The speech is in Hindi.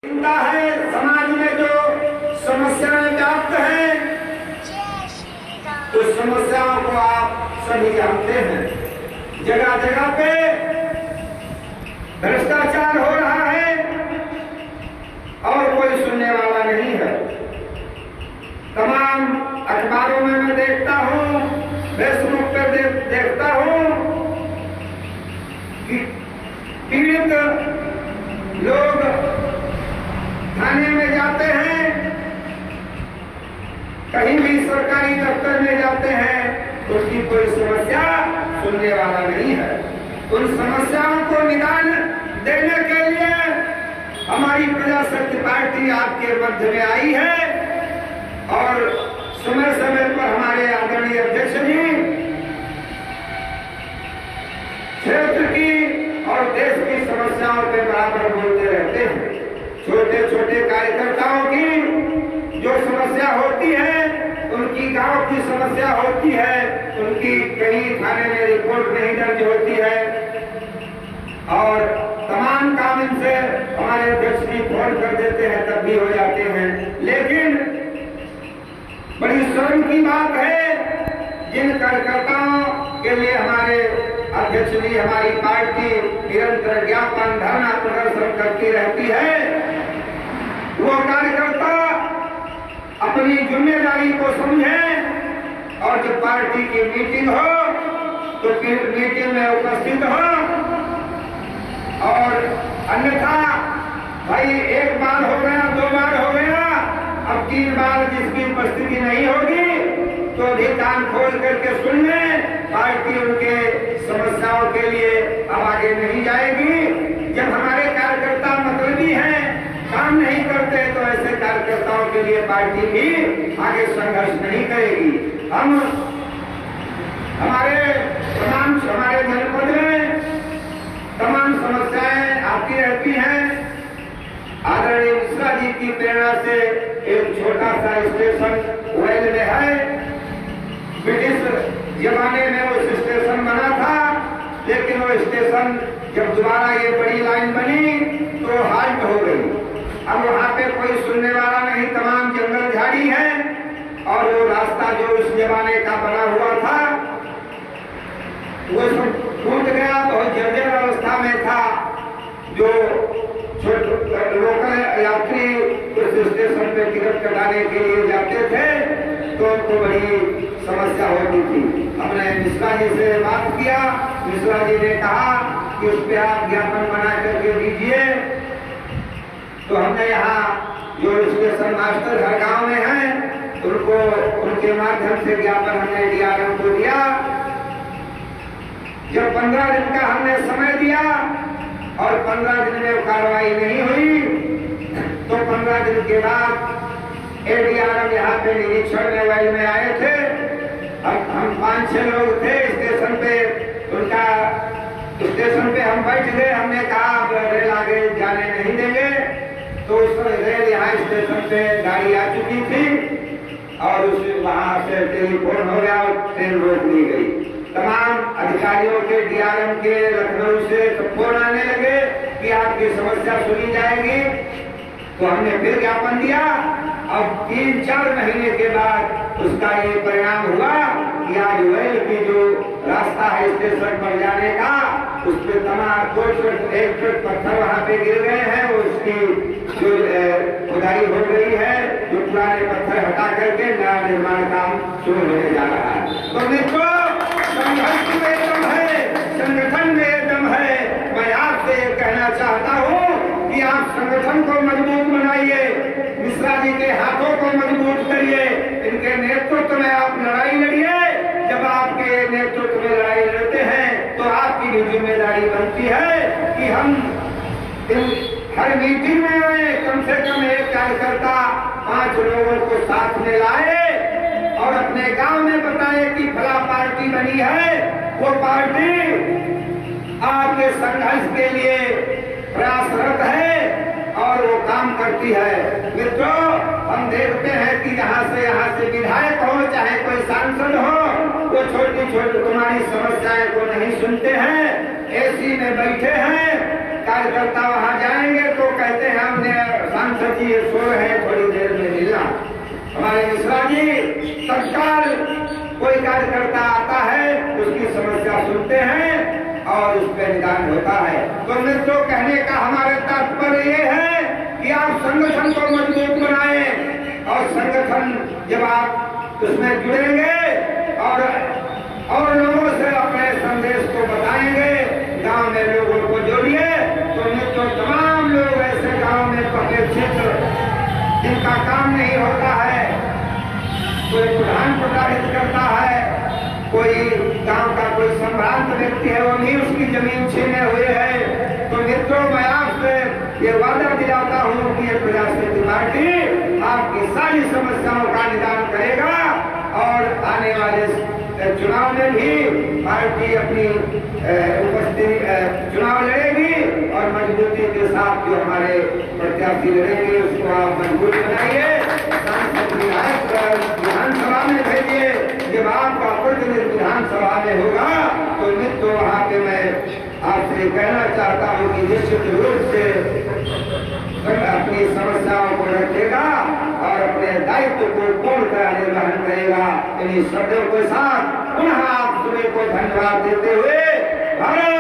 चिंता है समाज में जो समस्याएं व्याप्त हैं, उस समस्याओं को आप सभी जानते हैं। जगह जगह पे भ्रष्टाचार हो रहा है और कोई सुनने वाला नहीं है। तमाम अखबारों में मैं देखता हूँ, फेसबुक पर देखता हूँ कि पीड़ित लोग थाने में जाते हैं, कहीं भी सरकारी दफ्तर में जाते हैं, उसकी कोई समस्या सुनने वाला नहीं है। उन समस्याओं को निदान देने के लिए हमारी प्रजाशक्ति पार्टी आपके मध्य में आई है और समय समय पर हमारे आदरणीय अध्यक्ष जी क्षेत्र की और देश की समस्याओं पे बराबर बोलते रहते हैं। छोटे छोटे कार्यकर्ताओं की जो समस्या होती है, उनकी गांव की समस्या होती है, उनकी कहीं थाने में रिपोर्ट नहीं दर्ज होती है और तमाम काम इनसे हमारे अध्यक्ष जी फोन कर देते हैं, तब भी हो जाते हैं। लेकिन बड़ी शर्म की बात है, जिन कार्यकर्ताओं के लिए हमारे अध्यक्ष जी, हमारी पार्टी निरंतर ज्ञापन धरना प्रदर्शन करती रहती है, वो कार्यकर्ता अपनी जिम्मेदारी को समझें और जब पार्टी की मीटिंग हो तो मीटिंग में उपस्थित हो और अन्यथा भाई एक बार हो गया, दो बार हो गया, अब 3 बार जिसकी उपस्थिति नहीं होगी तो भी कान खोल करके सुन लें। पार्टी उनके समस्याओं के लिए अब आगे नहीं जाएगी। जब हमारे कार्यकर्ता मतलबी हैं, काम नहीं करते, तो ऐसे कार्यकर्ताओं के लिए पार्टी भी आगे संघर्ष नहीं करेगी। हम हमारे जनपद में तमाम समस्याएं आती रहती हैं। आदरणीय मिश्रा जी की प्रेरणा से एक छोटा सा स्टेशन वेल में है। ब्रिटिश जमाने में वो स्टेशन बना था, लेकिन वो स्टेशन जब दोबारा ये बड़ी लाइन बनी तो हाल्ट हो गई। अब वहाँ पे कोई सुनने वाला नहीं, तमाम जंगल झाड़ी है और वो रास्ता जो उस जमाने का बना हुआ था वो सब टूट गया, बहुत जर्जर अवस्था में था। जो लोकल यात्री उस स्टेशन पे टिकट कटाने के लिए जाते थे तो उनको बड़ी समस्या होती थी। हमने मिश्रा जी से बात किया, मिश्रा जी ने कहा कि उस पर आप ज्ञापन बना करके दीजिए। तो हमने यहाँ जो स्टेशन मास्टर हर गांव में हैं, उनको उनके माध्यम से ज्ञापन हमने डीआरएम को दिया। जब 15 दिन का हमने समय दिया और 15 दिन में कार्रवाई नहीं हुई तो 15 दिन के बाद एडीआरएम यहाँ पे निरीक्षण लेवल में आए थे। हम 5-6 लोग थे स्टेशन पे, उनका स्टेशन पे हम बैठ गए। हमने कहा रेल आगे जाने नहीं देंगे, तो उस पर रेल यहाँ स्टेशन पे गाड़ी आ चुकी थी और उस वहां से टेलीफोन हो गया और ट्रेन रोक दी गई। तमाम अधिकारियों के, डीआरएम के लखनऊ से फोन आने लगे कि आपकी समस्या सुनी जाएगी। तो हमने फिर ज्ञापन दिया। अब 3-4 महीने के बाद उसका ये परिणाम हुआ कि आज वेल की जो रास्ता है स्टेशन पर जाने का, उस पर तमाम 2 ट्रक 1 ट्रक पत्थर वहां पे गिर गए हैं। उसकी जो खुदाई हो गई है, जो पुराने पत्थर हटा करके नया निर्माण काम शुरू होने जा रहा है। तो मित्रों, संघर्ष में दम है, संगठन में दम है। मैं आपसे ये कहना चाहता हूँ कि आप संगठन को मजबूत बनाइए, मिश्रा जी के हाथों को मजबूत करिए, इनके नेतृत्व में आप लड़ाई लड़िए। जब आपके नेतृत्व में लड़ाई लड़ते हैं तो आपकी भी जिम्मेदारी बनती है कि हम हर मीटिंग में आए, कम से कम एक कार्यकर्ता 5 लोगों को साथ में लाए और अपने गांव में बताए कि फला पार्टी बनी है, वो पार्टी आपके संघर्ष के लिए प्रयासरत है और वो काम करती है। मित्रों, हम देखते हैं कि यहाँ से विधायक हो चाहे कोई सांसद हो, वो छोटी छोटी तुम्हारी समस्याएं को नहीं सुनते हैं। एसी में बैठे हैं, कार्यकर्ता वहां जाएंगे तो कहते हैं हमने जी ये सो रहे हैं, थोड़ी देर में मिलना। हमारे मिश्रा जी तत्काल कोई कार्यकर्ता आता है, उसकी समस्या सुनते हैं और उस पर निदान होता है। तो मित्रों, कहने का हमारा तात्पर्य ये है कि आप संगठन को मजबूत बनाएं और संगठन जब आप उसमें जुड़ेंगे और लोगों से अपने संदेश को बताएंगे, गांव में लोगों को जोड़िए, तो मित्रों तमाम लोग ऐसे गांव में पहले क्षेत्र जिनका काम नहीं होता है, कोई प्रधान प्रताड़ित करता है, कोई गांव का कोई संभ्रांत व्यक्ति है, वो भी उसकी जमीन छीने हुए है, तो मित्रों मैं आपसे ये वादा दिलाता हूँ कि ये प्रजाशक्ति पार्टी आपकी सारी समस्याओं का निदान करेगा और आने वाले चुनाव में भी पार्टी अपनी उपस्थिति चुनाव लड़ेगी और मजबूती के साथ जो हमारे प्रत्याशी लड़ेंगे उसको आप मजबूत बनाइए, सांसद विधायक विधानसभा में भेजिए। जब आपका प्रतिनिधि विधानसभा में होगा तो मित्रों वहाँ पे मैं आपसे कहना चाहता हूँ कि निश्चित रूप से अपनी समस्याओं को रखेगा और अपने दायित्व को पूर्णतः निर्वहन करेगा। इन्हीं शब्दों के साथ पुनः आप सभी को धन्यवाद देते हुए भारत